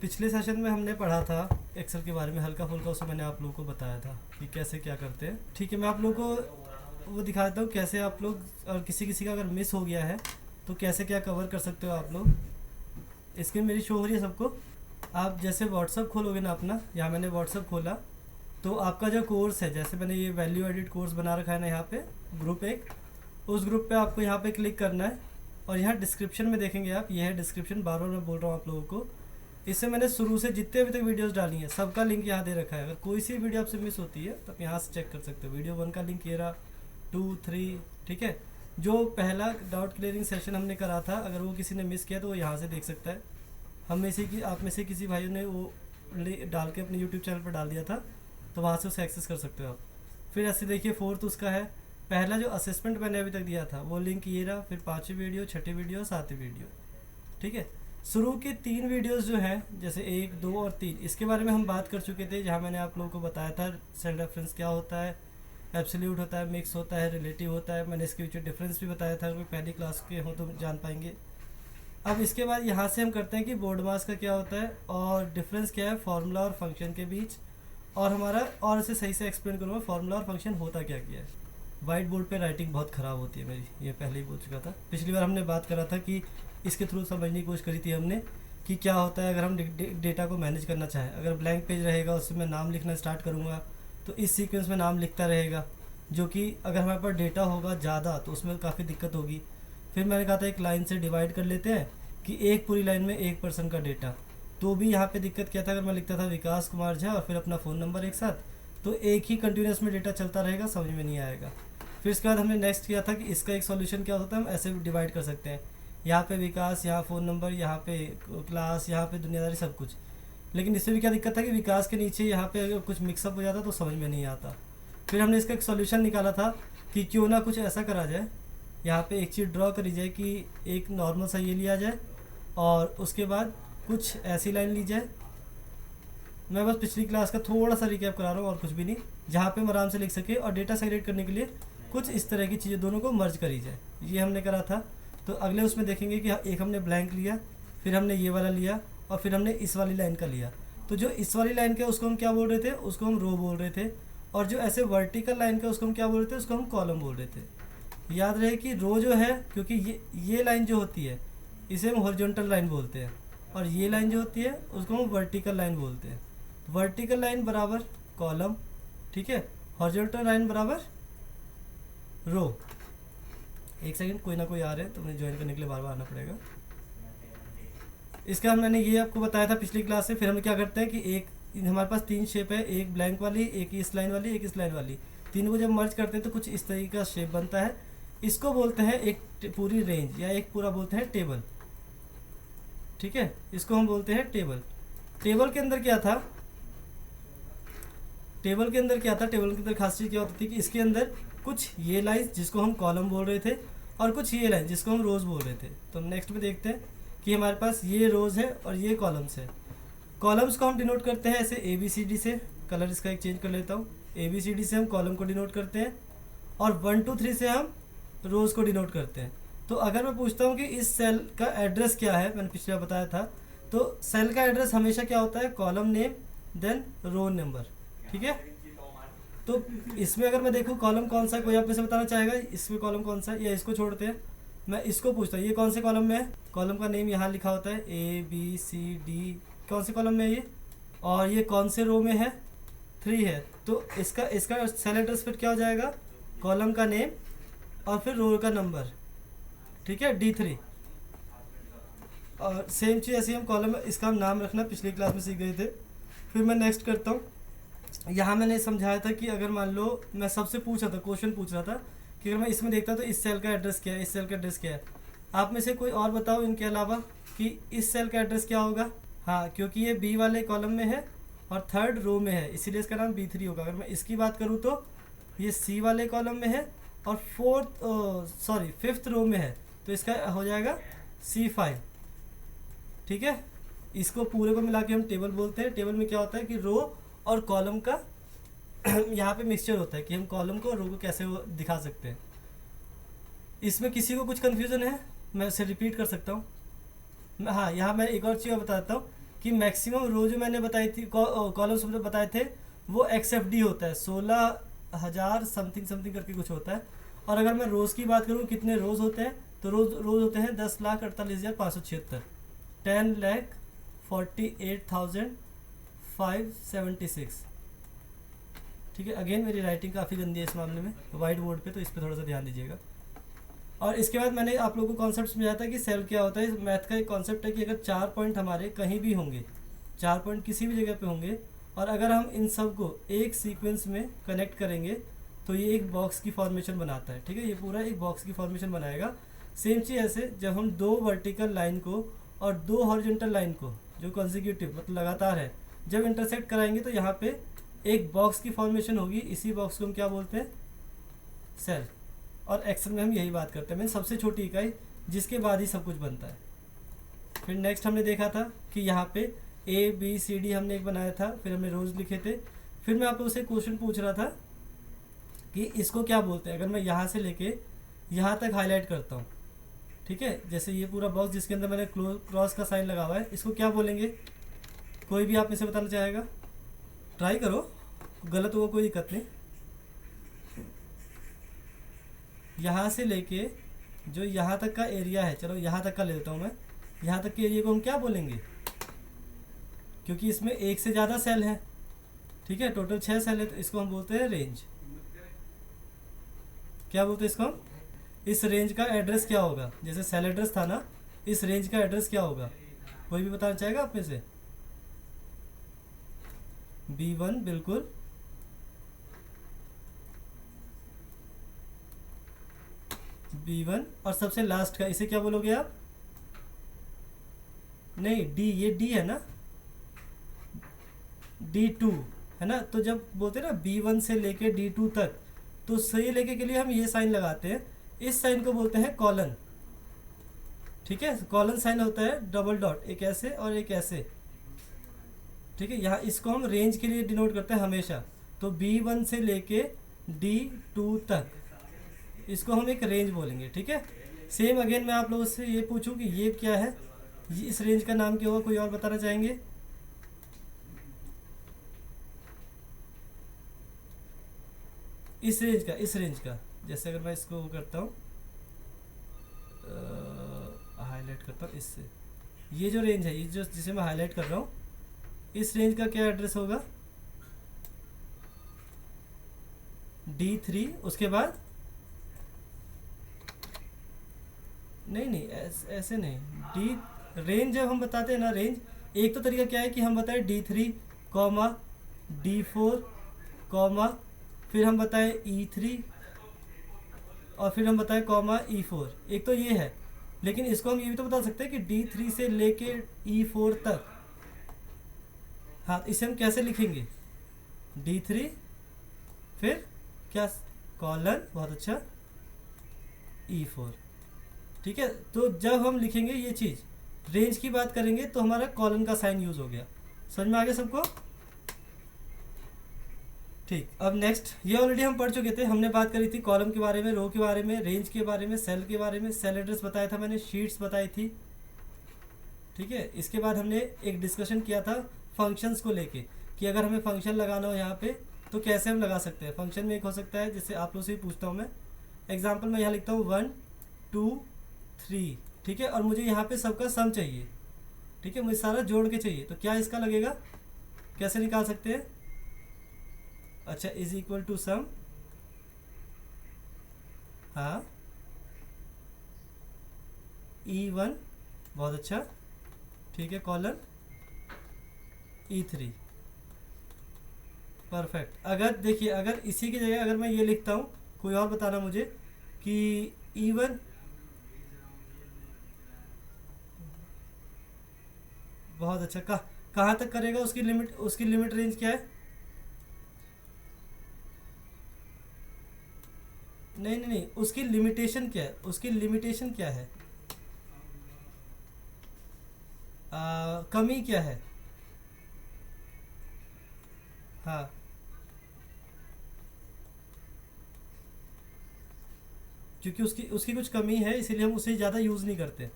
पिछले सेशन में हमने पढ़ा था एक्सेल के बारे में हल्का फुल्का, उसमें मैंने आप लोगों को बताया था कि कैसे क्या करते हैं। ठीक है, मैं आप लोगों को वो दिखा देता हूँ कैसे आप लोग, और किसी किसी का अगर मिस हो गया है तो कैसे क्या कवर कर सकते हो आप लोग। स्क्रीन मेरी शो हो रही है सबको? आप जैसे व्हाट्सअप खोलोगे ना अपना, यहाँ मैंने व्हाट्सअप खोला तो आपका जो कोर्स है, जैसे मैंने ये वैल्यू एडिट कोर्स बना रखा है ना यहाँ पे ग्रुप एक, उस ग्रुप पे आपको यहाँ पे क्लिक करना है और यहाँ डिस्क्रिप्शन में देखेंगे आप, ये है डिस्क्रिप्शन, बार बार मैं बोल रहा हूँ आप लोगों को। इससे मैंने शुरू से जितने अभी तक वीडियोस डाली हैं सबका लिंक यहाँ दे रखा है। अगर कोई सी वीडियो आपसे मिस होती है तो आप यहाँ से चेक कर सकते हो। वीडियो 1 का लिंक ये रहा, 2, 3, ठीक है। जो पहला डाउट क्लियरिंग सेशन हमने करा था, अगर वो किसी ने मिस किया तो वो यहाँ से देख सकता है। हम में से आप में से किसी भाइयों ने वो डाल के अपने यूट्यूब चैनल पर डाल दिया था, तो वहाँ से उसे एक्सेस कर सकते हो आप। फिर ऐसे देखिए 4th उसका है, पहला जो असेसमेंट मैंने अभी तक दिया था वो लिंक ये रहा, फिर 5वीं वीडियो, 6ठी वीडियो, 7वीं वीडियो, ठीक है। शुरू के 3 वीडियोस जो हैं, जैसे 1, 2 और 3, इसके बारे में हम बात कर चुके थे, जहाँ मैंने आप लोगों को बताया था सेल रेफरेंस क्या होता है, एब्सोल्यूट होता है, मिक्स होता है, रिलेटिव होता है। मैंने इसके बीच डिफरेंस भी बताया था, अगर पहली क्लास के हो तो जान पाएंगे। अब इसके बाद यहाँ से हम करते हैं कि बोर्ड मास का क्या होता है और डिफरेंस क्या है फार्मूला और फंक्शन के बीच, और हमारा, और इसे सही से एक्सप्लेन करूँगा फार्मूला और फंक्शन होता क्या क्या है। वाइट बोर्ड पे राइटिंग बहुत ख़राब होती है मेरी, ये पहले ही बोल चुका था। पिछली बार हमने बात करा था कि इसके थ्रू समझने की कोशिश करी थी हमने कि क्या होता है अगर हम डेटा को मैनेज करना चाहें। अगर ब्लैंक पेज रहेगा उसमें मैं नाम लिखना स्टार्ट करूँगा तो इस सीक्वेंस में नाम लिखता रहेगा, जो कि अगर हमारे पास डेटा होगा ज़्यादा तो उसमें काफ़ी दिक्कत होगी। फिर मैंने कहा था एक लाइन से डिवाइड कर लेते हैं कि एक पूरी लाइन में एक पर्सन का डेटा, तो भी यहाँ पे दिक्कत क्या था, अगर मैं लिखता था विकास कुमार झा और फिर अपना फ़ोन नंबर एक साथ, तो एक ही कंटिन्यूस में डेटा चलता रहेगा, समझ में नहीं आएगा। फिर इसके बाद हमने नेक्स्ट किया था कि इसका एक सॉल्यूशन क्या होता है, हम ऐसे डिवाइड कर सकते हैं, यहाँ पे विकास, यहाँ फ़ोन नंबर, यहाँ पे क्लास, यहाँ पे दुनियादारी, सब कुछ। लेकिन इससे भी क्या दिक्कत था कि विकास के नीचे यहाँ पे अगर कुछ मिक्सअप हो जाता तो समझ में नहीं आता। फिर हमने इसका एक सॉल्यूशन निकाला था कि क्यों ना कुछ ऐसा करा जाए, यहाँ पे एक चीज़ ड्रॉ करी जाए कि एक नॉर्मल सा ये लिया जाए और उसके बाद कुछ ऐसी लाइन ली जाए। मैं बस पिछली क्लास का थोड़ा सा रिकैप करा रहा हूँ और कुछ भी नहीं, जहाँ पे हम आराम से लिख सके, और डेटा सेग्रेगेट करने के लिए कुछ इस तरह की चीज़ें दोनों को मर्ज करी जाए, ये हमने करा था। तो अगले उसमें देखेंगे कि एक हमने ब्लैंक लिया, फिर हमने ये वाला लिया और फिर हमने इस वाली लाइन का लिया। तो जो इस वाली लाइन का उसको हम क्या बोल रहे थे, उसको हम रो बोल रहे थे, और जो ऐसे वर्टिकल लाइन का उसको हम क्या बोल रहे थे, उसको हम कॉलम बोल रहे थे। याद रहे कि रो जो है, क्योंकि ये लाइन जो होती है इसे हम हॉरिजॉन्टल लाइन बोलते हैं, और ये लाइन जो होती है उसको हम वर्टिकल लाइन बोलते हैं। वर्टिकल लाइन बराबर कॉलम, ठीक है, हॉरिजॉन्टल लाइन बराबर रो। एक सेकंड, कोई ना कोई आ रहे हैं तो मुझे ज्वाइन करने के लिए बार बार आना पड़ेगा। इसका मैंने ये आपको बताया था पिछली क्लास से। फिर हम क्या करते हैं कि एक हमारे पास 3 शेप है, एक ब्लैंक वाली, एक इस लाइन वाली, एक इस लाइन वाली, तीनों को जब मर्ज करते हैं तो कुछ इस तरीके का शेप बनता है। इसको बोलते हैं एक पूरी रेंज, या एक पूरा बोलते हैं टेबल, ठीक है, इसको हम बोलते हैं टेबल। टेबल के अंदर क्या था, टेबल के अंदर खास चीज़ क्या होती थी कि इसके अंदर कुछ ये लाइन जिसको हम कॉलम बोल रहे थे और कुछ ये लाइन जिसको हम रोज़ बोल रहे थे। तो हम नेक्स्ट में देखते हैं कि हमारे पास ये रोज़ है और ये कॉलम्स है। कॉलम्स को हम डिनोट करते हैं ऐसे ABCD से, कलर इसका एक चेंज कर लेता हूँ। ABCD से हम कॉलम को डिनोट करते हैं और 1, 2, 3 से हम रोज़ को डिनोट करते हैं। तो अगर मैं पूछता हूँ कि इस सेल का एड्रेस क्या है, मैंने पिछले बताया था, तो सेल का एड्रेस हमेशा क्या होता है, column name then row number, ठीक है। तो इसमें अगर मैं देखूँ कॉलम कौन सा है, कोई आप में से बताना चाहेगा इसमें कॉलम कौन सा है, या इसको छोड़ते हैं, मैं इसको पूछता हूँ ये कौन से कॉलम में है। कॉलम का नेम यहाँ लिखा होता है ABCD, कौन से कॉलम में है ये, और ये कौन से रो में है, 3 है। तो इसका सेल एड्रेस फिर क्या हो जाएगा, कॉलम का नेम और फिर रो का नंबर, ठीक है, D3। और सेम चीज़ ऐसे हम कॉलम, इसका हम नाम रखना पिछली क्लास में सीख गए थे। फिर मैं नेक्स्ट करता हूँ। यहाँ मैंने समझाया था कि अगर मान लो मैं सबसे पूछ रहा था, क्वेश्चन पूछ रहा था कि अगर मैं इसमें देखता तो इस सेल का एड्रेस क्या है, इस सेल का एड्रेस क्या है। आप में से कोई और बताओ इनके अलावा कि इस सेल का एड्रेस क्या होगा। हाँ, क्योंकि ये B वाले कॉलम में है और 3rd रो में है, इसीलिए इसका नाम B3 होगा। अगर मैं इसकी बात करूँ तो ये C वाले कॉलम में है और 5th रो में है, तो इसका हो जाएगा C5, ठीक है। इसको पूरे को मिला के हम टेबल बोलते हैं। टेबल में क्या होता है कि रो और कॉलम का यहाँ पे मिक्सचर होता है कि हम कॉलम को और रो को कैसे दिखा सकते हैं। इसमें किसी को कुछ कन्फ्यूज़न है, मैं इसे रिपीट कर सकता हूँ। हाँ, यहाँ मैं एक और चीज़ बता देता हूँ कि मैक्सिमम रो जो मैंने बताई थी, कॉलम्स मुझे बताए थे, वो XFD होता है, 16,000 समथिंग समथिंग करके कुछ होता है। और अगर मैं रोज़ की बात करूँ कितने रोज़ होते हैं, तो रोज़ होते हैं 10,48,576, 10,48,576। ठीक है, अगेन मेरी राइटिंग काफ़ी गंदी है इस मामले में वाइट बोर्ड पे, तो इस पर थोड़ा सा ध्यान दीजिएगा। और इसके बाद मैंने आप लोगों को कॉन्सेप्ट समझाया था कि सेल क्या होता है। मैथ का एक कॉन्सेप्ट है कि अगर 4 पॉइंट हमारे कहीं भी होंगे, 4 पॉइंट किसी भी जगह पे होंगे, और अगर हम इन सब को एक सीक्वेंस में कनेक्ट करेंगे तो ये एक बॉक्स की फॉर्मेशन बनाता है। ठीक है, ये पूरा एक बॉक्स की फॉर्मेशन बनाएगा। सेम चीज़ ऐसे जब हम 2 वर्टिकल लाइन को और 2 हॉरिजॉन्टल लाइन को, जो कॉन्जिक्यूटिव मतलब लगातार है, जब इंटरसेक्ट कराएंगे तो यहाँ पे एक बॉक्स की फॉर्मेशन होगी। इसी बॉक्स को हम क्या बोलते हैं? सेल। और एक्सेल में हम यही बात करते हैं, मीन सबसे छोटी इकाई जिसके बाद ही सब कुछ बनता है। फिर नेक्स्ट हमने देखा था कि यहाँ पे ABCD हमने एक बनाया था, फिर हमने रोज लिखे थे। फिर मैं आप लोगों से क्वेश्चन पूछ रहा था कि इसको क्या बोलते हैं। अगर मैं यहाँ से लेके यहाँ तक हाईलाइट करता हूँ, ठीक है, जैसे ये पूरा बॉक्स जिसके अंदर मैंने क्रॉस का साइन लगा हुआ है, इसको क्या बोलेंगे? कोई भी आप में से बताना चाहेगा? ट्राई करो, गलत हुआ कोई दिक्कत नहीं। यहाँ से लेके जो यहाँ तक का एरिया है, चलो यहाँ तक का ले लेता हूँ मैं, यहाँ तक के एरिया को हम क्या बोलेंगे? क्योंकि इसमें एक से ज़्यादा सेल है, ठीक है, टोटल 6 सेल है, तो इसको हम बोलते हैं रेंज। क्या बोलते हैं इसको हम? इस रेंज का एड्रेस क्या होगा? जैसे सेल एड्रेस था ना, इस रेंज का एड्रेस क्या होगा? कोई भी बताना चाहेगा आप में से? B1 बिल्कुल, B1। और सबसे लास्ट का इसे क्या बोलोगे आप? नहीं, D, ये D है ना, D2 है ना। तो जब बोलते हैं ना B1 से लेके D2 तक, तो सही लेके के लिए हम ये साइन लगाते हैं। इस साइन को बोलते हैं कॉलन। ठीक है, कॉलन साइन होता है डबल डॉट, एक ऐसे और एक ऐसे। ठीक है, यहाँ इसको हम रेंज के लिए डिनोट करते हैं हमेशा। तो B1 से लेके D2 तक, इसको हम एक रेंज बोलेंगे। ठीक है, सेम अगेन मैं आप लोगों से ये पूछूं कि ये क्या है, ये इस रेंज का नाम क्या होगा? कोई और बताना चाहेंगे? इस रेंज का जैसे अगर मैं इसको करता हूँ, हाईलाइट करता हूँ इससे, ये जो रेंज है, ये जो जिसे मैं हाईलाइट कर रहा हूँ, इस रेंज का क्या एड्रेस होगा? D3। उसके बाद नहीं, ऐसे नहीं, डी रेंज जब हम बताते हैं ना, रेंज एक तो तरीका क्या है कि हम बताएं D3 कॉमा D4 कॉमा, फिर हम बताएं E3, और फिर हम बताएं कॉमा E4। एक तो ये है, लेकिन इसको हम ये भी तो बता सकते हैं कि D3 से लेके E4 तक। हाँ, इसे हम कैसे लिखेंगे? D3 फिर क्या? कॉलन, बहुत अच्छा, E4। ठीक है, तो जब हम लिखेंगे ये चीज़, रेंज की बात करेंगे, तो हमारा कॉलन का साइन यूज़ हो गया। समझ में आ गया सबको? ठीक, अब नेक्स्ट, ये ऑलरेडी हम पढ़ चुके थे। हमने बात करी थी कॉलम के बारे में, रो के बारे में, रेंज के बारे में, सेल के बारे में, सेल एड्रेस बताया था मैंने, शीट्स बताई थी। ठीक है, इसके बाद हमने एक डिस्कशन किया था फंक्शंस को लेके, कि अगर हमें फंक्शन लगाना हो यहाँ पे तो कैसे हम लगा सकते हैं। फंक्शन में एक हो सकता है, जैसे आप लोग से ही पूछता हूँ मैं, एग्जाम्पल मैं यहाँ लिखता हूँ 1 2 3, ठीक है, और मुझे यहाँ पे सबका सम चाहिए। ठीक है, मुझे सारा जोड़ के चाहिए, तो क्या इसका लगेगा? कैसे निकाल सकते हैं? अच्छा, इज इक्वल टू सम, हाँ, E1, बहुत अच्छा, ठीक है, कॉलन E3, परफेक्ट। अगर देखिए, अगर इसी की जगह अगर मैं ये लिखता हूँ, कोई और बताना मुझे कि E1, बहुत अच्छा, कहाँ तक करेगा? उसकी लिमिट रेंज क्या है? नहीं, उसकी लिमिटेशन क्या है? उसकी लिमिटेशन क्या है? कमी क्या है? हाँ, क्योंकि उसकी उसकी कुछ कमी है, इसीलिए हम उसे ज़्यादा यूज़ नहीं करते।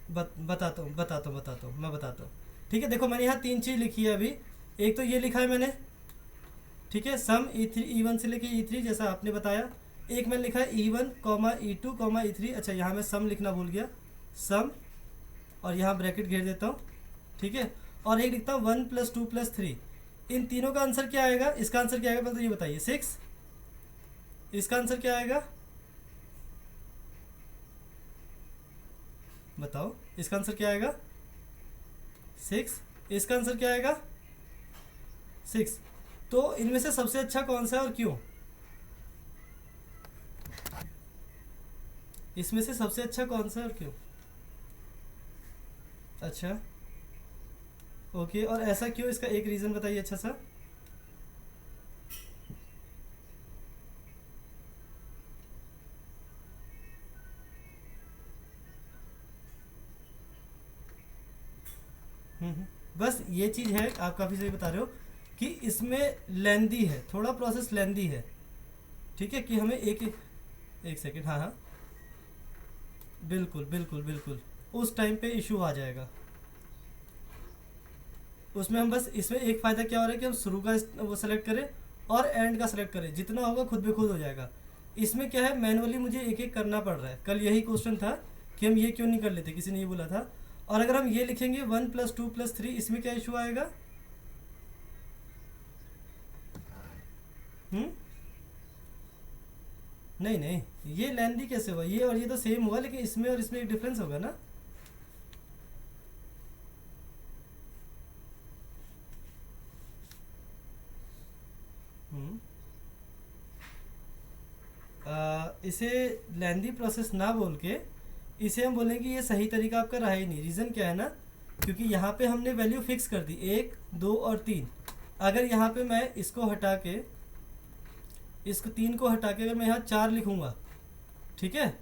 बताता हूँ मैं बताता हूँ। ठीक है, देखो मैंने यहाँ तीन चीज़ लिखी है अभी। एक तो ये लिखा है मैंने, ठीक है, सम E1 से लेके E3 जैसा आपने बताया। एक मैंने लिखा है E1 comma E2 comma E3। अच्छा, यहाँ मैं सम लिखना भूल गया, सम, और यहाँ ब्रैकेट घेर देता हूँ। ठीक है, और एक लिखता हूँ 1 + 2 + 3। इन तीनों का आंसर क्या आएगा? इसका आंसर क्या आएगा पहले तो ये बताइए। 6। इसका आंसर क्या आएगा बताओ, इसका आंसर क्या आएगा? 6। इसका आंसर क्या आएगा? 6। तो इनमें से सबसे अच्छा कौन सा है और क्यों? इसमें से सबसे अच्छा कौन सा है और क्यों? अच्छा, ओके, और ऐसा क्यों? इसका एक रीज़न बताइए अच्छा सा। बस ये चीज़ है, आप काफ़ी सही बता रहे हो कि इसमें लेंदी है, थोड़ा प्रोसेस लेंदी है। ठीक है, कि हमें एक सेकेंड, हाँ हाँ, बिल्कुल बिल्कुल बिल्कुल, उस टाइम पे इशू आ जाएगा। उसमें हम बस, इसमें एक फ़ायदा क्या हो रहा है कि हम शुरू का वो सेलेक्ट करें और एंड का सेलेक्ट करें, जितना होगा खुद ब खुद हो जाएगा। इसमें क्या है, मैनुअली मुझे एक एक करना पड़ रहा है। कल यही क्वेश्चन था कि हम ये क्यों नहीं कर लेते, किसी ने ये बोला था। और अगर हम ये लिखेंगे 1 + 2 + 3, इसमें क्या इशू आएगा? हम्म, नहीं नहीं, ये लेंदी कैसे हुआ? ये और ये तो सेम हुआ, लेकिन इसमें और इसमें एक डिफरेंस होगा ना। हम्म, इसे लेंदी प्रोसेस ना बोल के इसे हम बोलेंगे कि ये सही तरीका आपका रहा ही नहीं। रीज़न क्या है ना, क्योंकि यहाँ पे हमने वैल्यू फिक्स कर दी 1, 2 और 3। अगर यहाँ पे मैं इसको हटा के, इसको 3 को हटा के अगर मैं यहाँ 4 लिखूँगा, ठीक है,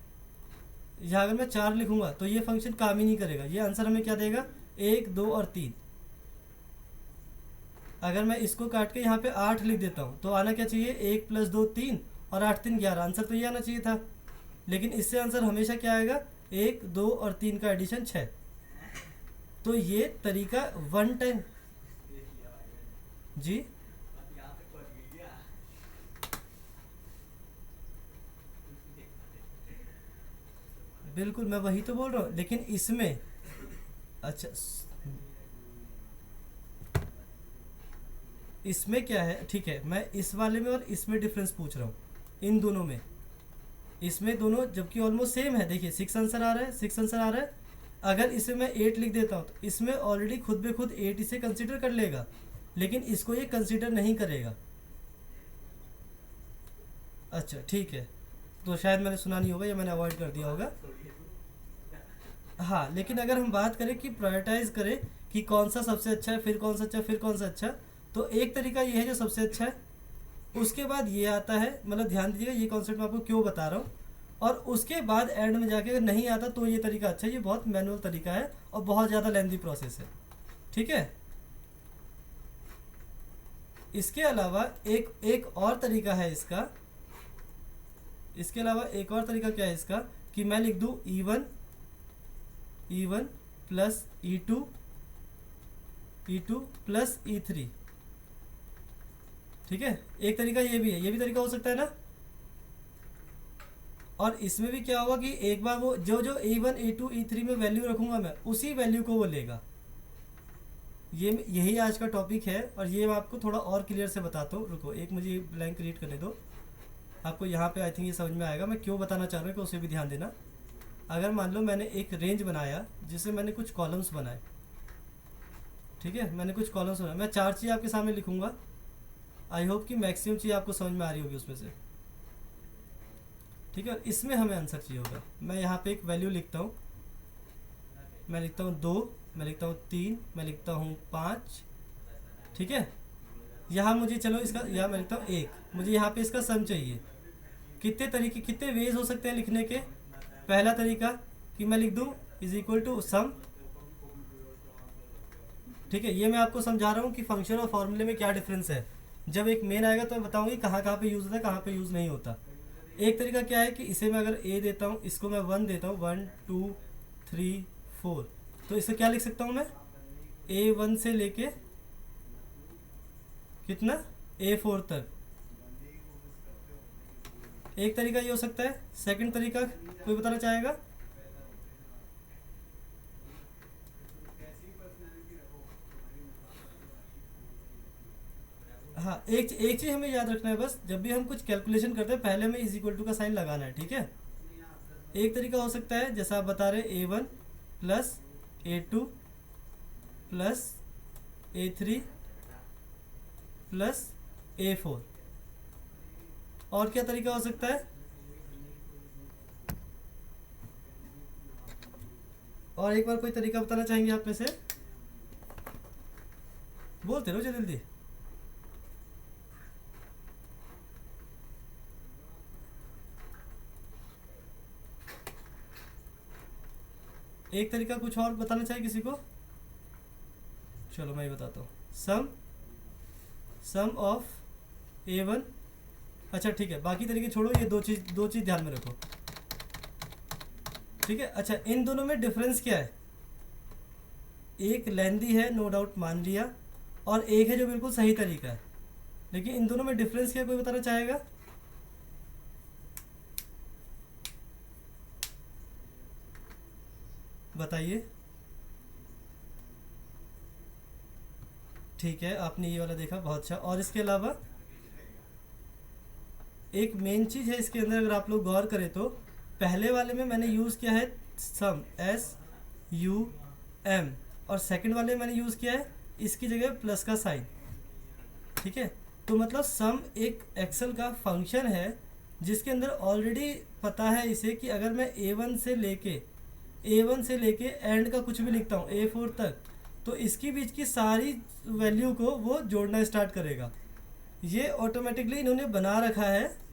यहाँ अगर मैं 4 लिखूँगा तो ये फंक्शन काम ही नहीं करेगा। ये आंसर हमें क्या देगा? 1, 2 और 3। अगर मैं इसको काट के यहाँ पे 8 लिख देता हूँ तो आना क्या चाहिए? 1 + 2 3 और 8 3 11। आंसर तो ये आना चाहिए था, लेकिन इससे आंसर हमेशा क्या आएगा? 1, 2 और 3 का एडिशन 6। तो ये तरीका वन टाइम, जी बिल्कुल, मैं वही तो बोल रहा हूँ, लेकिन इसमें, अच्छा, इसमें क्या है, ठीक है, मैं इस वाले में और इसमें डिफरेंस पूछ रहा हूँ, इन दोनों में। इसमें दोनों जबकि ऑलमोस्ट सेम है। देखिए 6 आंसर आ रहा है, 6 आंसर आ रहा है। अगर इसे मैं 8 लिख देता हूँ तो इसमें ऑलरेडी खुद ब खुद 8 इसे कंसिडर कर लेगा, लेकिन इसको ये कंसिडर नहीं करेगा। अच्छा ठीक है, तो शायद मैंने सुना नहीं होगा या मैंने अवॉइड कर दिया होगा। हाँ, लेकिन अगर हम बात करें कि प्रायोरिटाइज करें कि कौन सा सबसे अच्छा है, फिर कौन सा अच्छा, फिर कौन सा अच्छा, तो एक तरीका ये है जो सबसे अच्छा है। उसके बाद ये आता है, मतलब ध्यान दीजिएगा ये कॉन्सेप्ट मैं आपको क्यों बता रहा हूँ। और उसके बाद एंड में जाके अगर नहीं आता तो ये तरीका अच्छा है। ये बहुत मैनुअल तरीका है और बहुत ज़्यादा लेंदी प्रोसेस है। ठीक है, इसके अलावा एक और तरीका है इसका। इसके अलावा एक और तरीका क्या है इसका, कि मैं लिख दूँ E1 + E2 + E3। ठीक है, एक तरीका ये भी है, ये भी तरीका हो सकता है ना। और इसमें भी क्या होगा कि एक बार वो जो जो E1 E2 E3 में वैल्यू रखूँगा मैं, उसी वैल्यू को वो लेगा। ये यही आज का टॉपिक है और ये मैं आपको थोड़ा और क्लियर से बताता हूँ। रुको, एक मुझे ब्लैंक क्रिएट करने दो, आपको यहाँ पे आई थिंक ये समझ में आएगा मैं क्यों बताना चाह रहा हूँ, कि उसे भी ध्यान देना। अगर मान लो मैंने एक रेंज बनाया जिससे मैंने कुछ कॉलम्स बनाए, ठीक है, मैंने कुछ कॉलम्स बनाए, मैं 4 चीज़ आपके सामने लिखूँगा। आई होप कि मैक्सिमम चीज़ आपको समझ में आ रही होगी उसमें से। ठीक है, और इसमें हमें आंसर चाहिए होगा। मैं यहाँ पे एक वैल्यू लिखता हूँ, मैं लिखता हूँ 2, मैं लिखता हूँ 3, मैं लिखता हूँ 5। ठीक है, यहाँ मुझे चलो इसका, यहाँ मैं लिखता हूँ 1। मुझे यहाँ पे इसका सम चाहिए। कितने तरीके, कितने वेज हो सकते हैं लिखने के? पहला तरीका कि मैं लिख दूँ = सम। ठीक है, ये मैं आपको समझा रहा हूँ कि फंक्शन और फॉर्मूले में क्या डिफरेंस है। जब एक मेन आएगा तो मैं बताऊँगी कहाँ कहाँ पे यूज़ होता है, कहाँ पे यूज़ नहीं होता। एक तरीका क्या है कि इसे मैं अगर a देता हूँ, इसको मैं 1 देता हूँ, 1 2 3 4। तो इसे क्या लिख सकता हूँ मैं, A1 से लेके कितना A4 तक। एक तरीका ये हो सकता है। सेकंड तरीका कोई बताना चाहेगा? हाँ, एक चीज़ हमें याद रखना है बस, जब भी हम कुछ कैलकुलेशन करते हैं पहले हमें इज इक्वल टू का साइन लगाना है, ठीक है। एक तरीका हो सकता है जैसा आप बता रहे A1 plus A2 plus A3 plus A4। और क्या तरीका हो सकता है? और एक बार कोई तरीका बताना चाहेंगे आप में से? बोलते रहो जल्दी। एक तरीका कुछ और बताना चाहिए किसी को? चलो मैं ही बताता हूँ। सम ऑफ A1। अच्छा ठीक है, बाकी तरीके छोड़ो, ये दो चीज़ ध्यान में रखो, ठीक है। अच्छा, इन दोनों में डिफरेंस क्या है? एक लेंदी है, नो डाउट मान लिया, और एक है जो बिल्कुल सही तरीका है। लेकिन इन दोनों में डिफरेंस क्या, कोई बताना चाहेगा? बताइए। ठीक है, आपने ये वाला देखा, बहुत अच्छा। और इसके अलावा एक मेन चीज़ है इसके अंदर, अगर आप लोग गौर करें तो पहले वाले में मैंने यूज़ किया है सम, SUM, और सेकंड वाले में मैंने यूज़ किया है इसकी जगह प्लस का साइन, ठीक है। तो मतलब सम एक एक्सेल का फंक्शन है जिसके अंदर ऑलरेडी पता है इसे कि अगर मैं A1 से लेके एंड का कुछ भी लिखता हूँ A4 तक, तो इसकी बीच की सारी वैल्यू को वो जोड़ना स्टार्ट करेगा। ये ऑटोमेटिकली इन्होंने बना रखा है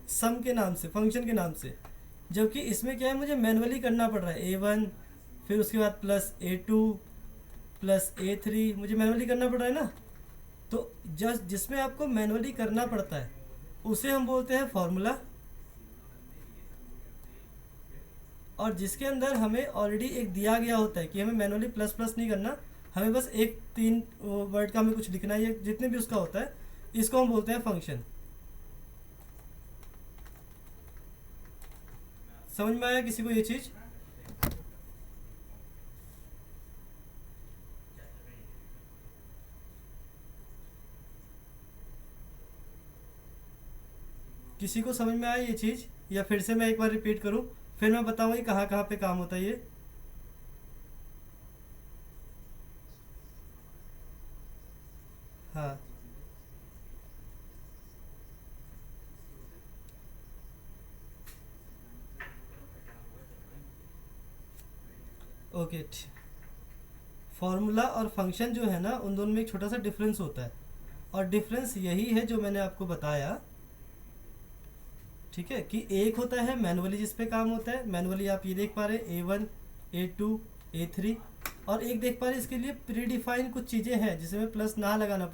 सम के नाम से, फंक्शन के नाम से। जबकि इसमें क्या है, मुझे मैनुअली करना पड़ रहा है A1, फिर उसके बाद प्लस A2 प्लस A3, मुझे मैनुअली करना पड़ रहा है ना। तो जिसमें आपको मैनुअली करना पड़ता है उसे हम बोलते हैं फॉर्मूला, और जिसके अंदर हमें ऑलरेडी एक दिया गया होता है कि हमें मैनुअली प्लस प्लस नहीं करना, हमें बस एक 3 वर्ड का हमें कुछ लिखना है, जितने भी उसका होता है, इसको हम बोलते हैं फंक्शन। समझ में आया किसी को ये चीज़? किसी को समझ में आया ये चीज़, या फिर से मैं एक बार रिपीट करूं, फिर मैं बताऊंगा कि कहाँ कहाँ पे काम होता है ये। हाँ, ओके। फॉर्मूला और फंक्शन जो है ना, उन दोनों में एक छोटा सा डिफरेंस होता है, और डिफरेंस यही है जो मैंने आपको बताया, ठीक है। कि एक होता है मैनुअली जिस पे काम होता है, मैनुअली आप ये देख पा रहे हैं A1 A2 A3, और एक देख पा रहे हैं इसके लिए प्री डिफाइन कुछ चीज़ें हैं जिसमें प्लस ना लगाना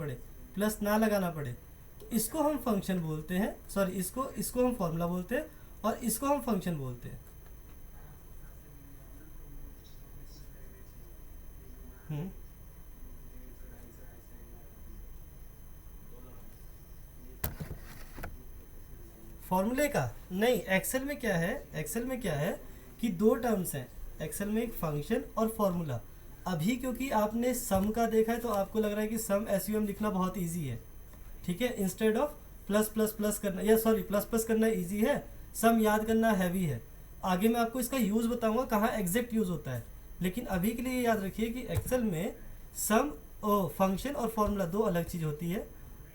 पड़े, तो इसको हम फंक्शन बोलते हैं, सॉरी इसको हम फॉर्मूला बोलते हैं, और इसको हम फंक्शन बोलते हैं। हम्म फॉर्मूले का नहीं, एक्सेल में क्या है कि दो टर्म्स हैं एक्सेल में, एक फंक्शन और फॉर्मूला। अभी क्योंकि आपने सम का देखा है तो आपको लग रहा है कि सम SUM लिखना बहुत इजी है, ठीक है, instead of plus plus plus करना, या सॉरी प्लस प्लस करना इजी है, सम याद करना हैवी है। आगे मैं आपको इसका यूज़ बताऊंगा कहाँ एग्जैक्ट यूज़ होता है, लेकिन अभी के लिए याद रखिए कि एक्सेल में सम फंक्शन और फॉर्मूला दो अलग चीज़ होती है।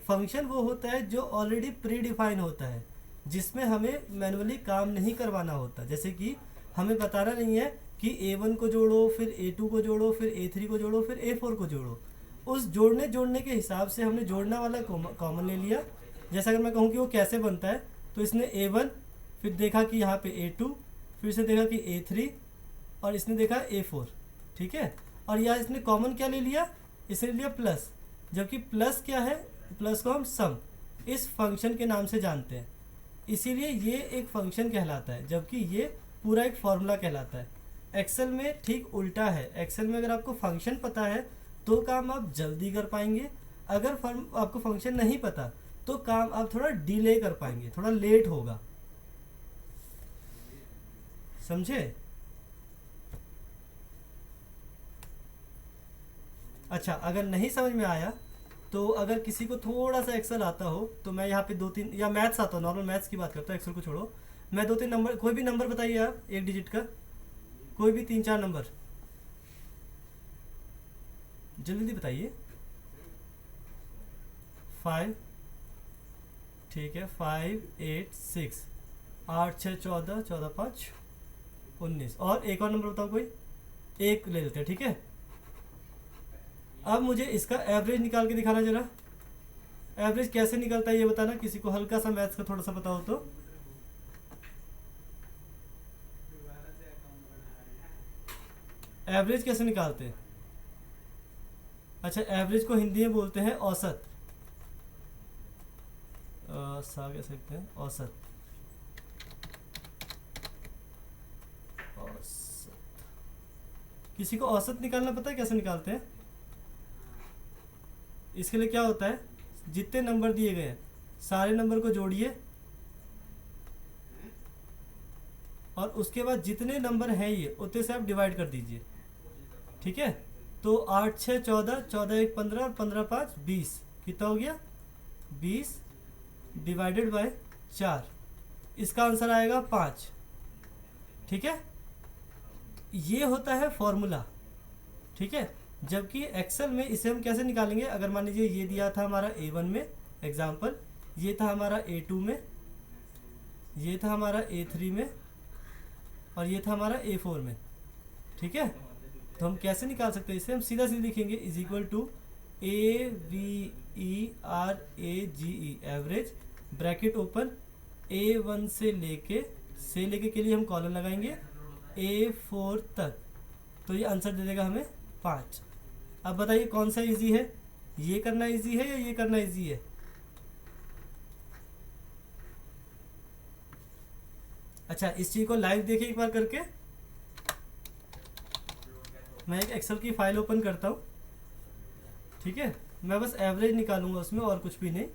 फंक्शन वो होता है जो ऑलरेडी प्री डिफाइन होता है, जिसमें हमें मैनुअली काम नहीं करवाना होता। जैसे कि हमें बताना नहीं है कि A1 को जोड़ो, फिर A2 को जोड़ो, फिर A3 को जोड़ो, फिर A4 को जोड़ो। उस जोड़ने के हिसाब से हमने जोड़ना वाला कॉमन ले लिया। जैसा अगर मैं कहूँ कि वो कैसे बनता है, तो इसने A1, फिर देखा कि यहाँ पे A2, फिर से देखा कि A3, और इसने देखा A4, ठीक है। और यहाँ इसने कॉमन क्या ले लिया, इसने लिया प्लस। जबकि प्लस क्या है, प्लस को हम सम इस फंक्शन के नाम से जानते हैं, इसीलिए ये एक फंक्शन कहलाता है, जबकि ये पूरा एक फॉर्मूला कहलाता है। एक्सेल में ठीक उल्टा है। एक्सेल में अगर आपको फंक्शन पता है तो काम आप जल्दी कर पाएंगे, अगर आपको फंक्शन नहीं पता तो काम आप थोड़ा डिले कर पाएंगे, थोड़ा लेट होगा। समझे? अच्छा, अगर नहीं समझ में आया तो अगर किसी को थोड़ा सा एक्सेल आता हो तो मैं यहाँ पे 2-3, या मैथ्स आता हो, नॉर्मल मैथ्स की बात करता हूँ, एक्सेल को छोड़ो, मैं 2-3 नंबर, कोई भी नंबर बताइए आप, एक डिजिट का कोई भी 3-4 नंबर जल्दी बताइए। 5, ठीक है, 5 8 6, 8 6 14, 14 5 19, और एक और नंबर बताओ कोई, एक ले लेते हैं, ठीक है। अब मुझे इसका एवरेज निकाल के दिखाना जरा। एवरेज कैसे निकलता है ये बताना, किसी को हल्का सा मैथ्स का थोड़ा सा पता हो तो। एवरेज कैसे निकालते हैं? अच्छा, एवरेज को हिंदी में बोलते हैं औसत। सा कह सकते हैं, औसत। औसत, किसी को औसत निकालना पता है कैसे निकालते हैं? इसके लिए क्या होता है, जितने नंबर दिए गए हैं सारे नंबर को जोड़िए, और उसके बाद जितने नंबर हैं ये उतने से आप डिवाइड कर दीजिए, ठीक है। तो 8 6 14, 14 1 15 और 15 5 20, कितना हो गया? 20 डिवाइडेड बाय 4, इसका आंसर आएगा 5, ठीक है। ये होता है फॉर्मूला, ठीक है। जबकि एक्सेल में इसे हम कैसे निकालेंगे, अगर मान लीजिए ये दिया था हमारा A1 में एग्जाम्पल, ये था हमारा A2 में, ये था हमारा A3 में, और ये था हमारा A4 में, ठीक है। तो हम कैसे निकाल सकते हैं इसे, हम सीधा सीधा लिखेंगे is equal to AVERAGE, average, bracket open, A1 से लेके के लिए हम कॉलन लगाएंगे A4 तक, तो ये आंसर दे देगा हमें 5। अब बताइए कौन सा इजी है, ये करना इजी है या ये करना इजी है? अच्छा, इस चीज को लाइव देखिए एक बार करके। मैं एक एक्सेल की फाइल ओपन करता हूँ, ठीक है। मैं बस एवरेज निकालूंगा उसमें, और कुछ भी नहीं।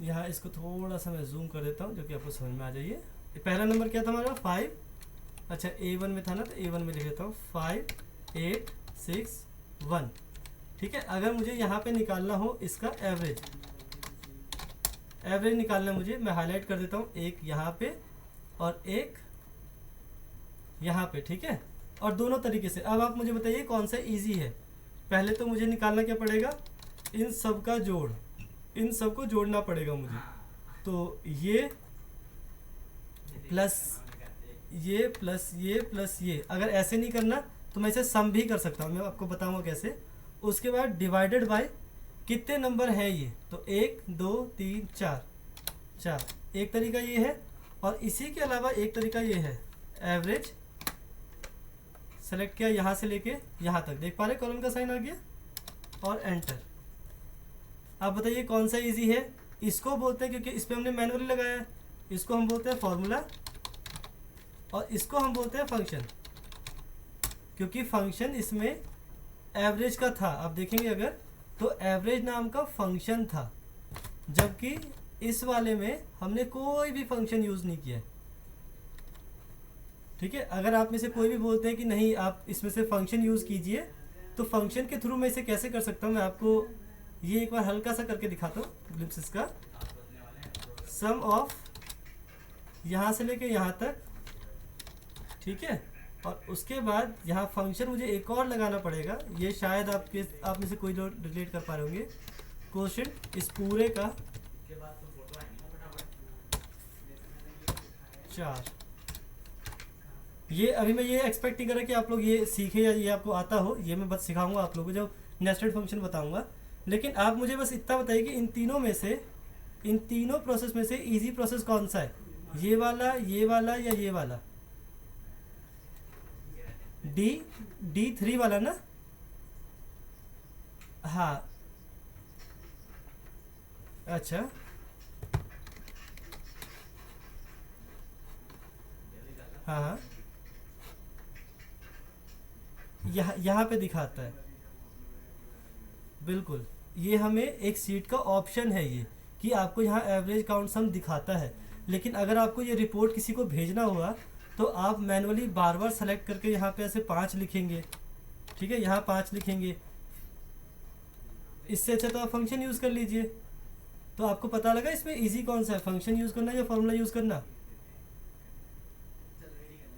यहाँ इसको थोड़ा सा मैं जूम कर देता हूँ जो कि आपको समझ में आ जाइए। पहला नंबर क्या था हमारा? 5। अच्छा, A1 में था ना, तो A1 में लिख देता हूँ 5 8 6 1, ठीक है। अगर मुझे यहाँ पे निकालना हो इसका एवरेज, एवरेज निकालना मुझे, मैं हाईलाइट कर देता हूँ, एक यहाँ पे और एक यहाँ पे, ठीक है। और दोनों तरीके से। अब आप मुझे बताइए कौन सा इजी है। पहले तो मुझे निकालना क्या पड़ेगा, इन सब का जोड़, इन सब को जोड़ना पड़ेगा मुझे। तो ये प्लस ये प्लस ये प्लस ये, अगर ऐसे नहीं करना तो मैं इसे सम भी कर सकता हूँ, मैं आपको बताऊंगा कैसे। उसके बाद डिवाइडेड बाय कितने नंबर हैं ये, तो 1 2 3 4, एक तरीका ये है। और इसी के अलावा एक तरीका ये है, एवरेज सेलेक्ट किया यहाँ से लेके यहाँ तक, देख पा रहे कॉलम का साइन आ गया, और एंटर। आप बताइए कौन सा इजी है। इसको बोलते हैं, क्योंकि इस पर हमने मैनुअली लगाया है, इसको हम बोलते हैं फॉर्मूला, और इसको हम बोलते हैं फंक्शन, क्योंकि फंक्शन इसमें एवरेज का था। आप देखेंगे अगर तो एवरेज नाम का फंक्शन था, जबकि इस वाले में हमने कोई भी फंक्शन यूज़ नहीं किया है, ठीक है। अगर आप में से कोई भी बोलते हैं कि नहीं आप इसमें से फंक्शन यूज़ कीजिए, तो फंक्शन के थ्रू मैं इसे कैसे कर सकता हूँ, मैं आपको ये एक बार हल्का सा करके दिखाता हूँ। ग्लिम्प्स का सम ऑफ यहाँ से लेके यहाँ तक, ठीक है। और उसके बाद यहाँ फंक्शन मुझे एक और लगाना पड़ेगा, ये शायद आप में से कोई लोग रिलेट कर पा रहे होंगे। क्वोशेंट इस पूरे का 4। ये अभी मैं ये एक्सपेक्ट नहीं कर रहा कि आप लोग ये सीखे या ये आपको आता हो, ये मैं बस सिखाऊंगा आप लोगों को जब नेस्टेड फंक्शन बताऊंगा। लेकिन आप मुझे बस इतना बताइए कि इन तीनों में से, इन तीनों प्रोसेस में से इजी प्रोसेस कौन सा है, ये वाला या ये वाला? D3 वाला ना? हाँ, अच्छा हाँ हाँ, यहाँ पे दिखाता है, बिल्कुल। ये हमें एक सीट का ऑप्शन है ये, कि आपको यहाँ एवरेज काउंट सम दिखाता है। लेकिन अगर आपको ये रिपोर्ट किसी को भेजना हुआ तो आप मैनुअली बार बार सेलेक्ट करके यहाँ पे ऐसे 5 लिखेंगे, ठीक है, यहाँ 5 लिखेंगे। इससे अच्छा तो आप फंक्शन यूज़ कर लीजिए। तो आपको पता लगा इसमें इजी कौन सा है, फंक्शन यूज़ करना या फॉर्मूला यूज़ करना,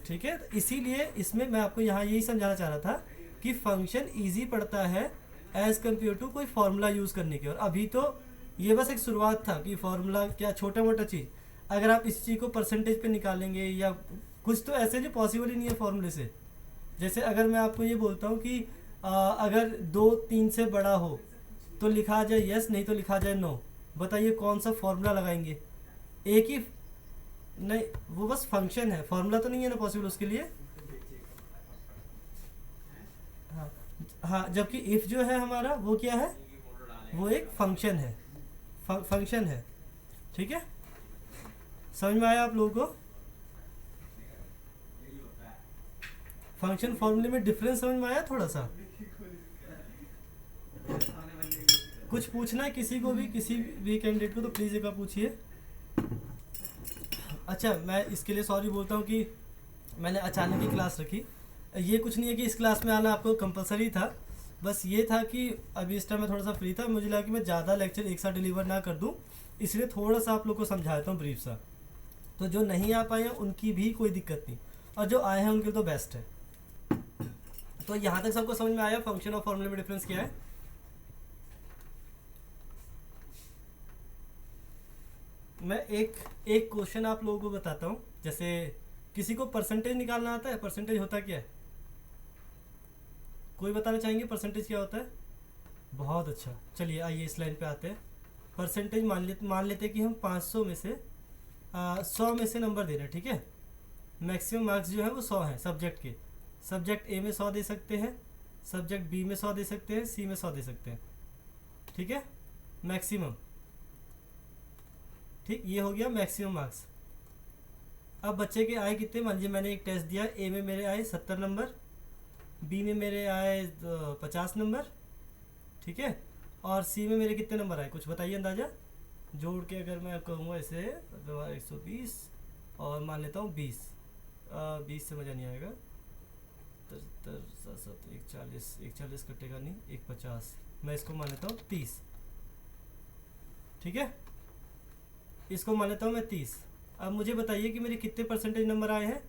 ठीक है। तो इसीलिए इसमें मैं आपको यहाँ यही समझाना चाह रहा था कि फंक्शन इजी पड़ता है एज़ कम्पेयर टू कोई फार्मूला यूज़ करने की। और अभी तो ये बस एक शुरुआत था कि फार्मूला क्या छोटा मोटा चीज़, अगर आप इस चीज़ को परसेंटेज पे निकालेंगे या कुछ तो ऐसे जो पॉसिबल ही नहीं है फार्मूले से। जैसे अगर मैं आपको ये बोलता हूँ कि अगर 2 3 से बड़ा हो तो लिखा जाए यस, नहीं तो लिखा जाए नो। बताइए कौन सा फार्मूला लगाएंगे, एक ही, नहीं वो बस फंक्शन है, फार्मूला तो नहीं है ना पॉसिबल उसके लिए। हाँ हाँ, जबकि इफ़ जो है हमारा वो क्या है, वो एक फंक्शन है, फंक्शन है, ठीक है। समझ में आया आप लोगों को, फंक्शन फॉर्मूले में डिफरेंस समझ में आया थोड़ा सा। कुछ पूछना है किसी को भी, किसी भी कैंडिडेट को, तो प्लीज़ एक बार पूछिए। अच्छा, मैं इसके लिए सॉरी बोलता हूँ कि मैंने अचानक ही क्लास रखी। ये कुछ नहीं है कि इस क्लास में आना आपको कंपलसरी था, बस ये था कि अभी इस टाइम मैं थोड़ा सा फ्री था, मुझे लगा कि मैं ज़्यादा लेक्चर एक साथ डिलीवर ना कर दूँ, इसलिए थोड़ा सा आप लोग को समझाता हूँ ब्रीफ सा। तो जो नहीं आ पाए हैं उनकी भी कोई दिक्कत नहीं, और जो आए हैं उनके तो बेस्ट है। तो यहाँ तक सबको समझ में आया फंक्शन और फॉर्मूले में डिफरेंस क्या है। मैं एक एक क्वेश्चन आप लोगों को बताता हूँ। जैसे किसी को परसेंटेज निकालना आता है, परसेंटेज होता क्या है, कोई बताना चाहेंगे परसेंटेज क्या होता है? बहुत अच्छा, चलिए आइए इस लाइन पे आते हैं। परसेंटेज मान लेते कि हम 500 में से 100 में से नंबर दे रहे हैं, ठीक है। मैक्सिमम मार्क्स जो है वो 100 हैं सब्जेक्ट के। सब्जेक्ट ए में 100 दे सकते हैं, सब्जेक्ट बी में 100 दे सकते हैं, सी में 100 दे सकते हैं, ठीक है, मैक्सिमम। ठीक, ये हो गया मैक्सिमम मार्क्स। अब बच्चे के आए कितने, मान लीजिए मैंने एक टेस्ट दिया, ए में मेरे आए 70 नंबर, बी में मेरे आए 50 नंबर, ठीक है, और सी में मेरे कितने नंबर आए, कुछ बताइए अंदाज़ा जोड़ के। अगर मैं कहूँगा ऐसे 120 और मान लेता हूँ 20 से मज़ा नहीं आएगा, 73 7 140 कटेगा नहीं, 150, मैं इसको मान लेता हूँ 30, ठीक है, इसको मान लेता हूँ मैं 30। अब मुझे बताइए कि मेरे कितने परसेंटेज नंबर आए हैं,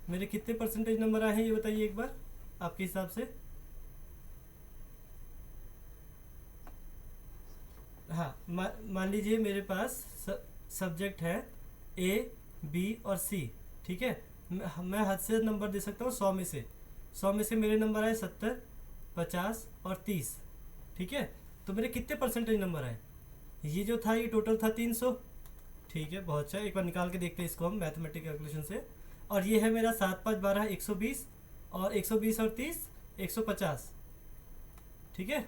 मेरे कितने परसेंटेज नंबर आए हैं ये बताइए एक बार आपके हिसाब से। हाँ, मान लीजिए मेरे पास सब्जेक्ट है ए बी और सी, ठीक है। मैं हद से नंबर दे सकता हूँ 100 में से। 100 में से मेरे नंबर आए 70 50 और 30, ठीक है। तो मेरे कितने परसेंटेज नंबर आए, ये जो था ये टोटल था 300, ठीक है, बहुत अच्छा। एक बार निकाल के देखते हैं इसको हम मैथमेटिक कैलकुलेशन से। और ये है मेरा 7 5 12 120, और 120 और 30 150, ठीक है।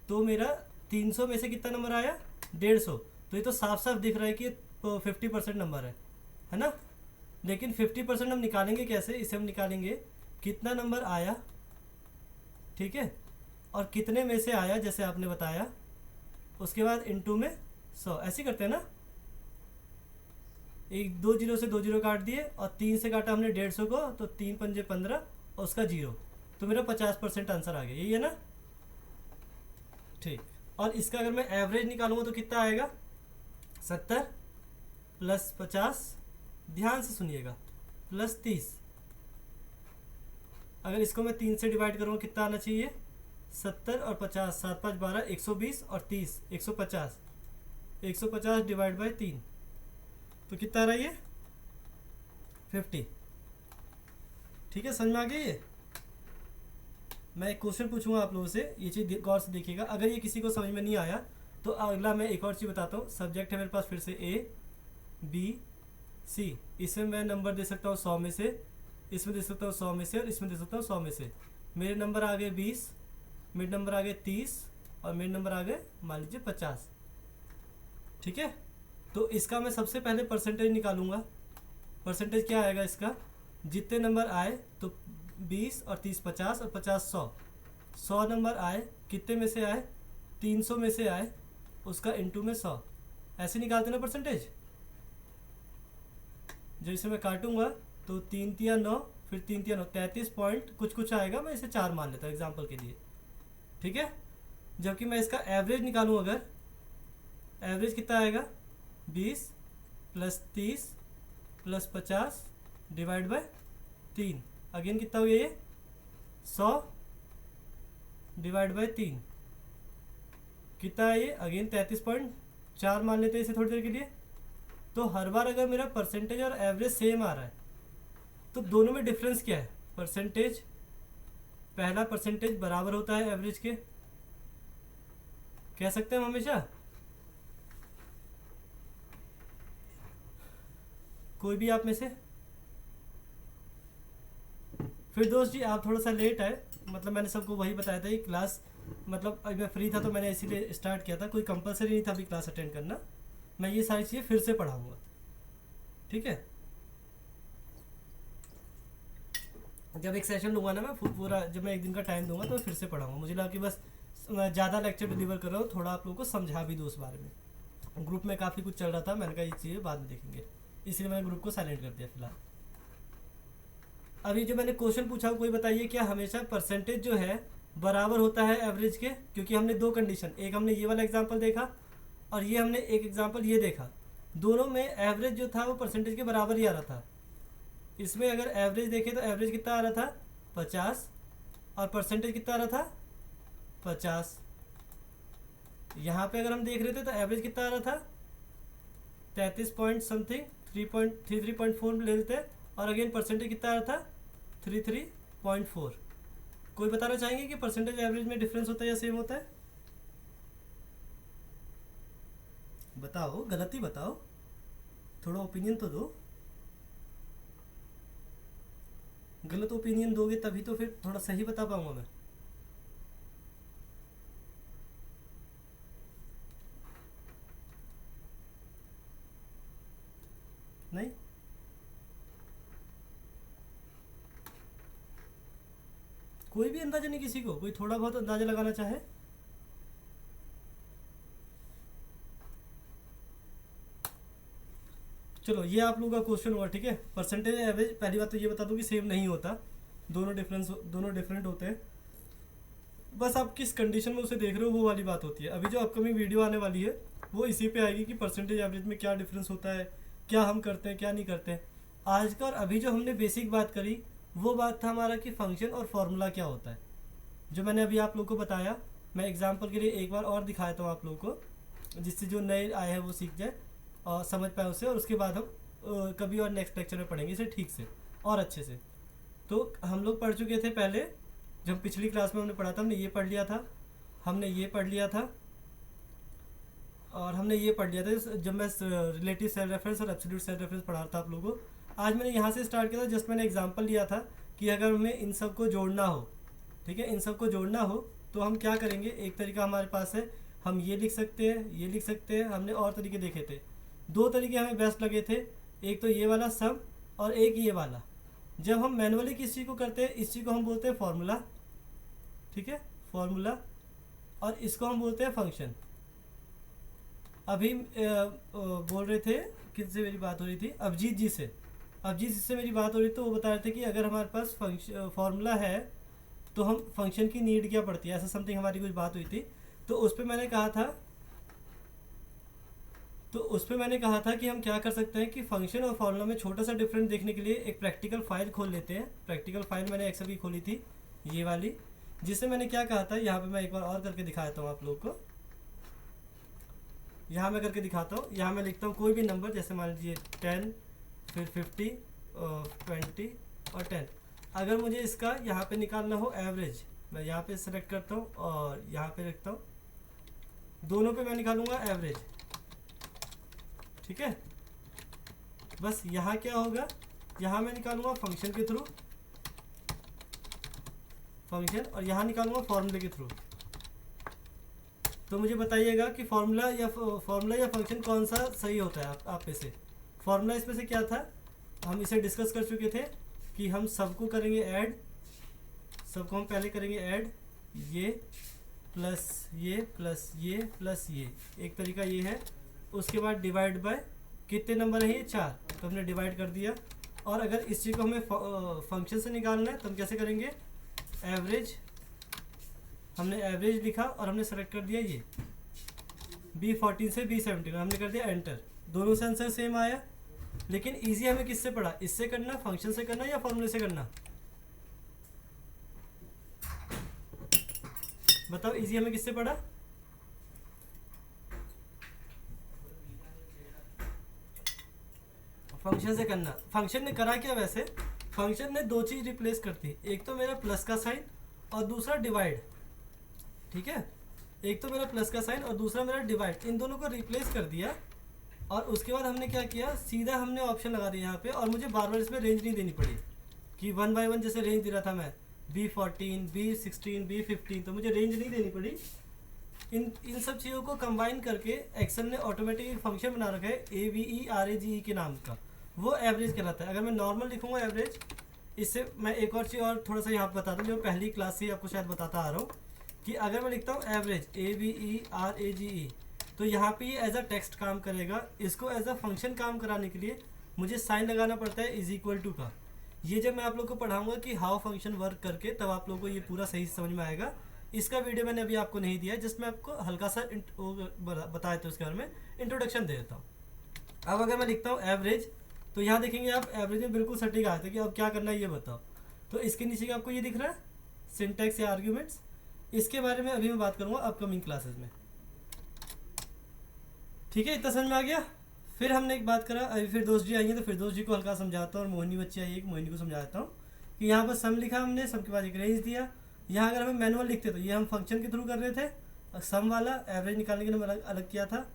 तो मेरा 300 में से कितना नंबर आया, 150। तो ये तो साफ साफ दिख रहा है कि 50% नंबर है ना। लेकिन 50% हम निकालेंगे कैसे, इसे हम निकालेंगे कितना नंबर आया, ठीक है, और कितने में से आया जैसे आपने बताया, उसके बाद इनटू में 100, ऐसे करते हैं ना। एक 2 जीरो से 2 जीरो काट दिए, और 3 से काटा हमने 150 को, तो 3 पंजे 15 और उसका जीरो, तो मेरा 50% आंसर आ गया, यही है ना, ठीक। और इसका अगर मैं एवरेज निकालूंगा तो कितना आएगा, 70 प्लस 50, ध्यान से सुनिएगा, प्लस 30। अगर इसको मैं 3 से डिवाइड करूँगा कितना आना चाहिए, 70 और 50, 7 5 12 120 और 30 150, 150 डिवाइड बाई 3, तो कितना आ रहा है ये 50, ठीक है। समझ में आ गया ये। मैं एक क्वेश्चन पूछूंगा आप लोगों से, ये चीज़ गौर से देखिएगा। अगर ये किसी को समझ में नहीं आया तो अगला मैं एक और चीज़ बताता हूँ। सब्जेक्ट है मेरे पास फिर से ए बी सी, इसमें मैं नंबर दे सकता हूँ 100 में से, इसमें दे सकता हूँ 100 में से, और इसमें दे सकता हूँ 100 में से। मेरे नंबर आ गए 20, मेरे नंबर आ गए 30, और मेरे नंबर आ गए मान लीजिए 50, ठीक है। तो इसका मैं सबसे पहले परसेंटेज निकालूंगा। परसेंटेज क्या आएगा इसका, जितने नंबर आए तो 20 और 30 50 और 50 100, 100 नंबर आए, कितने में से आए, 300 में से आए, उसका इंटू में 100, ऐसे निकालते ना परसेंटेज। जो इसे मैं काटूंगा तो 3 तिया 9, फिर 3 तिया 9, 33 पॉइंट कुछ कुछ आएगा, मैं इसे 4 मान लेता हूँ एग्जाम्पल के लिए, ठीक है। जबकि मैं इसका एवरेज निकालूँ, अगर एवरेज कितना आएगा, 20 plus 30 plus 50 divide by 3, again कितना हो गया ये, 100 डिवाइड बाय 3, कितना है ये, अगेन 33.4 मान लेते हैं इसे थोड़ी देर के लिए। तो हर बार अगर मेरा परसेंटेज और एवरेज सेम आ रहा है तो दोनों में डिफरेंस क्या है, परसेंटेज, पहला परसेंटेज बराबर होता है एवरेज के, कह सकते हैं हम हमेशा। कोई भी आप में से। फिर दोस्त जी आप थोड़ा सा लेट आए, मतलब मैंने सबको वही बताया था, ये क्लास मतलब अभी मैं फ्री था तो मैंने इसीलिए स्टार्ट किया था, कोई कंपलसरी नहीं था अभी क्लास अटेंड करना, मैं ये सारी चीज़ें फिर से पढ़ाऊँगा, ठीक है। जब एक सेशन लूँगा ना मैं पूरा, जब मैं एक दिन का टाइम दूंगा तो मैं फिर से पढ़ाऊँगा। मुझे लगा कि बस मैं ज़्यादा लेक्चर डिलीवर कर रहा हूँ, थोड़ा आप लोगों को समझा भी दूँ उस बारे में। ग्रुप में काफ़ी कुछ चल रहा था, मैंने कहा ये चीज़ें बाद में देखेंगे, इसलिए मैंने ग्रुप को साइलेंट कर दिया फिलहाल। अभी जो मैंने क्वेश्चन पूछा कोई बताइए, क्या हमेशा परसेंटेज जो है बराबर होता है एवरेज के? क्योंकि हमने दो कंडीशन, एक हमने ये वाला एग्जांपल देखा और ये हमने एक एग्जांपल ये देखा, दोनों में एवरेज जो था वो परसेंटेज के बराबर ही आ रहा था। इसमें अगर एवरेज देखें तो एवरेज कितना आ रहा था, 50, और परसेंटेज कितना आ रहा था, 50। यहाँ पे अगर हम देख रहे थे तो एवरेज कितना आ रहा था, 33 पॉइंट समथिंग, 3.4 ले लेते, और अगेन परसेंटेज कितना आ रहा था, 33.4। कोई बताना चाहेंगे कि परसेंटेज एवरेज में डिफरेंस होता है या सेम होता है? बताओ, गलती बताओ, थोड़ा ओपिनियन तो दो। गलत ओपिनियन दोगे तभी तो फिर थोड़ा सही बता पाऊंगा मैं। नहीं, कोई भी अंदाजा नहीं किसी को, कोई थोड़ा बहुत अंदाजा लगाना चाहे? चलो ये आप लोगों का क्वेश्चन हुआ, ठीक है। परसेंटेज एवरेज, पहली बात तो ये बता दूं कि सेम नहीं होता, दोनों डिफरेंट होते हैं, बस आप किस कंडीशन में उसे देख रहे हो वो वाली बात होती है। अभी जो अपकमिंग वीडियो आने वाली है वो इसी पे आएगी कि परसेंटेज एवरेज में क्या डिफरेंस होता है, क्या हम करते हैं क्या नहीं करते हैं। आज का और अभी जो हमने बेसिक बात करी वो बात था हमारा कि फंक्शन और फॉर्मूला क्या होता है, जो मैंने अभी आप लोग को बताया। मैं एग्जाम्पल के लिए एक बार और दिखाता हूँ आप लोग को, जिससे जो नए आए हैं वो सीख जाए और समझ पाए उसे, और उसके बाद हम कभी और नेक्स्ट लेक्चर में पढ़ेंगे इसे ठीक से और अच्छे से। तो हम लोग पढ़ चुके थे पहले, जब पिछली क्लास में हमने पढ़ा था, हमने ये पढ़ लिया था, हमने ये पढ़ लिया था, और हमने ये पढ़ लिया था जब मैं रिलेटिव सेल्फ रेफरेंस और एब्सोल्यूट सेल्फ रेफरेंस पढ़ा रहा था आप लोगों को। आज मैंने यहाँ से स्टार्ट किया था, जस्ट मैंने एग्जांपल लिया था कि अगर हमें इन सब को जोड़ना हो, ठीक है, इन सब को जोड़ना हो तो हम क्या करेंगे। एक तरीका हमारे पास है, हम ये लिख सकते हैं, ये लिख सकते हैं, हमने और तरीके देखे थे, दो तरीके हमें बेस्ट लगे थे, एक तो ये वाला सम और एक ये वाला। जब हम मैनुअली किस चीज़ को करते हैं, इस चीज़ को हम बोलते हैं फॉर्मूला, ठीक है, फॉर्मूला, और इसको हम बोलते हैं फंक्शन। अभी बोल रहे थे, किससे मेरी बात हो रही थी, अभिजीत जी से, अभिजीत जी से मेरी बात हो रही थी, तो वो बता रहे थे कि अगर हमारे पास फॉर्मूला है तो हम फंक्शन की नीड क्या पड़ती है, ऐसा समथिंग हमारी कुछ बात हुई थी। तो उस पर मैंने कहा था कि हम क्या कर सकते हैं कि फंक्शन और फॉर्मूला में छोटा सा डिफरेंस देखने के लिए एक प्रैक्टिकल फाइल खोल लेते हैं। प्रैक्टिकल फाइल मैंने एक्सेल की खोली थी, ये वाली, जिससे मैंने क्या कहा था, यहाँ पे मैं एक बार और करके दिखाता हूँ आप लोग को। यहाँ मैं करके दिखाता हूँ, यहाँ मैं लिखता हूँ कोई भी नंबर, जैसे मान लीजिए 10, फिर 50, 20 और 10। अगर मुझे इसका यहाँ पे निकालना हो एवरेज, मैं यहाँ पे सेलेक्ट करता हूँ और यहाँ पे रखता हूँ, दोनों पे मैं निकालूंगा एवरेज, ठीक है। बस यहाँ क्या होगा, यहाँ मैं निकालूंगा फंक्शन के थ्रू फंक्शन, और यहाँ निकालूंगा फॉर्मूले के थ्रू। तो मुझे बताइएगा कि फॉर्मूला या फंक्शन कौन सा सही होता है आप में से। फॉर्मूला इसमें से क्या था, हम इसे डिस्कस कर चुके थे कि हम सबको करेंगे ऐड, सबको हम पहले करेंगे ऐड, ये प्लस ये प्लस ये प्लस ये, एक तरीका ये है। उसके बाद डिवाइड बाय कितने नंबर है ये 4, तो हमने डिवाइड कर दिया। और अगर इस चीज़ को हमें फंक्शन से निकालना है तो हम कैसे करेंगे, एवरेज, हमने एवरेज लिखा और हमने सेलेक्ट कर दिया ये B14 से B17, हमने कर दिया एंटर। दोनों से आंसर सेम आया, लेकिन इजी हमें किससे पड़ा, इससे करना, फंक्शन से करना या फॉर्मूले से करना, बताओ इजी हमें किससे पड़ा। फंक्शन से करना। फंक्शन ने करा क्या वैसे, फंक्शन ने दो चीज रिप्लेस करती, एक तो मेरा प्लस का साइन और दूसरा डिवाइड, ठीक है, एक तो मेरा प्लस का साइन और दूसरा मेरा डिवाइड, इन दोनों को रिप्लेस कर दिया। और उसके बाद हमने क्या किया, सीधा हमने ऑप्शन लगा दिया यहाँ पे, और मुझे बार बार इसमें रेंज नहीं देनी पड़ी कि 1 बाय 1 जैसे रेंज दे रहा था मैं, B14 B16 B15, तो मुझे रेंज नहीं देनी पड़ी। इन सब चीज़ों को कंबाइन करके एक्सेल ने ऑटोमेटिक फंक्शन बना रखा है AVERAGE के नाम का, वो एवरेज कहलाता है। अगर मैं नॉर्मल लिखूँगा एवरेज, इससे मैं एक और चीज़ और थोड़ा सा यहाँ पर बता दूँ, जो पहली क्लास से आपको शायद बताता आ रहा हूँ, कि अगर मैं लिखता हूँ एवरेज AVERAGE, तो यहाँ पे ये एज अ टेक्स्ट काम करेगा। इसको एज अ फंक्शन काम कराने के लिए मुझे साइन लगाना पड़ता है इज इक्वल टू का। ये जब मैं आप लोग को पढ़ाऊंगा कि हाउ फंक्शन वर्क करके, तब आप लोगों को ये पूरा सही समझ में आएगा। इसका वीडियो मैंने अभी आपको नहीं दिया, जिसमें आपको हल्का सा बताया था, उसके बारे में इंट्रोडक्शन दे देता हूँ। अब अगर मैं लिखता हूँ एवरेज, तो यहाँ देखेंगे आप एवरेज में बिल्कुल सटीक आते कि अब क्या करना है ये बताओ। तो इसके नीचे का आपको ये दिख रहा है सिंटैक्स या आर्ग्यूमेंट्स, इसके बारे में अभी मैं बात करूँगा अपकमिंग क्लासेस में, ठीक है। इतना समझ में आ गया। फिर हमने एक बात करा, अभी फिर दोस्त जी आएंगे तो फिर दोस्त जी को हल्का समझाता हूँ, और मोहिनी बच्ची आई है, मोहिनी को समझाता हूँ कि यहाँ पर सम लिखा हमने, सम के बाद एक रेंज दिया। यहाँ अगर हमें मैनुअल लिखते तो ये हम फंक्शन के थ्रू कर रहे थे, सम वाला एवरेज निकालने के लिए अलग अलग किया था।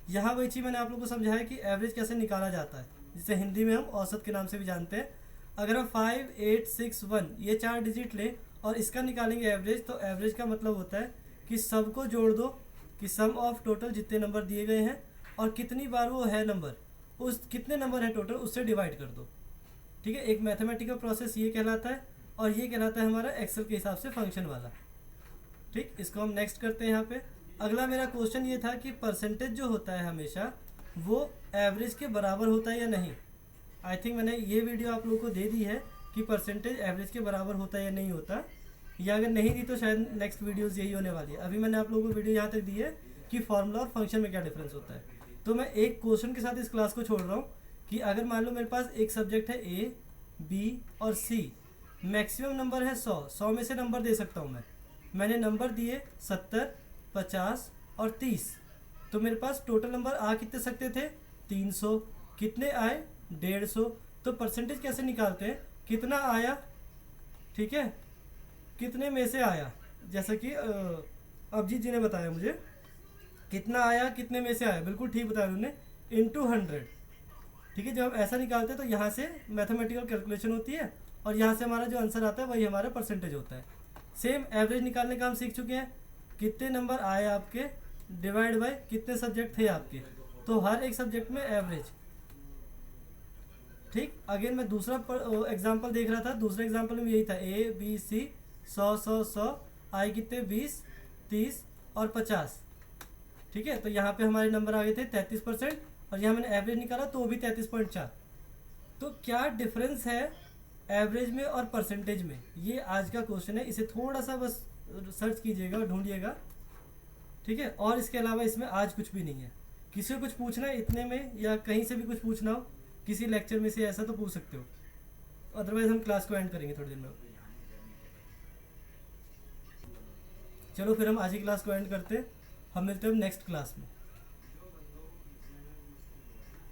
यहाँ वही चीज़ मैंने आप लोगों को समझाया कि एवरेज कैसे निकाला जाता है, जिसे हिंदी में हम औसत के नाम से भी जानते हैं। अगर हम 5 8 6 1 ये 4 डिजिट लें और इसका निकालेंगे एवरेज, तो एवरेज का मतलब होता है कि सबको जोड़ दो, कि सम ऑफ टोटल जितने नंबर दिए गए हैं और कितनी बार वो है नंबर, उस कितने नंबर है टोटल उससे डिवाइड कर दो, ठीक है। एक मैथमेटिकल प्रोसेस ये कहलाता है, और ये कहलाता है हमारा एक्सेल के हिसाब से फंक्शन वाला, ठीक। इसको हम नेक्स्ट करते हैं। यहाँ पे अगला मेरा क्वेश्चन ये था कि परसेंटेज जो होता है हमेशा वो एवरेज के बराबर होता है या नहीं। आई थिंक मैंने ये वीडियो आप लोगों को दे दी है कि परसेंटेज एवरेज के बराबर होता है या नहीं होता, या अगर नहीं दी तो शायद नेक्स्ट वीडियोज़ यही होने वाली है। अभी मैंने आप लोगों को वीडियो यहाँ तक दी है कि फॉर्मूला और फंक्शन में क्या डिफरेंस होता है। तो मैं एक क्वेश्चन के साथ इस क्लास को छोड़ रहा हूँ कि अगर मान लो मेरे पास एक सब्जेक्ट है A, B और C, मैक्सिमम नंबर है 100 में से नंबर दे सकता हूँ मैंने नंबर दिए 70 50 और 30, तो मेरे पास टोटल नंबर आ कितने सकते थे 300, कितने आए 150। तो परसेंटेज कैसे निकालते हैं, कितना आया, ठीक है, कितने में से आया, जैसा कि अभिजीत जी ने बताया मुझे कितना आया कितने में से आया, बिल्कुल ठीक बताया उन्होंने, इंटू 100, ठीक है। जब हम ऐसा निकालते हैं तो यहाँ से मैथमेटिकल कैलकुलेशन होती है और यहाँ से हमारा जो आंसर आता है वही हमारा परसेंटेज होता है। सेम एवरेज निकालने का हम सीख चुके हैं, कितने नंबर आए आपके डिवाइड बाय कितने सब्जेक्ट थे आपके, तो हर एक सब्जेक्ट में एवरेज, ठीक। अगेन मैं दूसरा एग्जाम्पल देख रहा था, दूसरे एग्जाम्पल में यही था ABC 100 100 100 आए कितने 20 30 और 50, ठीक है। तो यहाँ पे हमारे नंबर आ गए थे 33%, और यहाँ मैंने एवरेज निकाला तो वो भी 33.4। तो क्या डिफरेंस है एवरेज में और परसेंटेज में, ये आज का क्वेश्चन है। इसे थोड़ा सा बस सर्च कीजिएगा और ढूंढिएगा, ठीक है। और इसके अलावा इसमें आज कुछ भी नहीं है। किसी को कुछ पूछना है इतने में, या कहीं से भी कुछ पूछना हो किसी लेक्चर में से, ऐसा तो पूछ सकते हो, अदरवाइज हम क्लास को एंड करेंगे थोड़ी देर में। चलो फिर हम आज ही क्लास को एंड करते हैं, हम मिलते हैं नेक्स्ट क्लास में।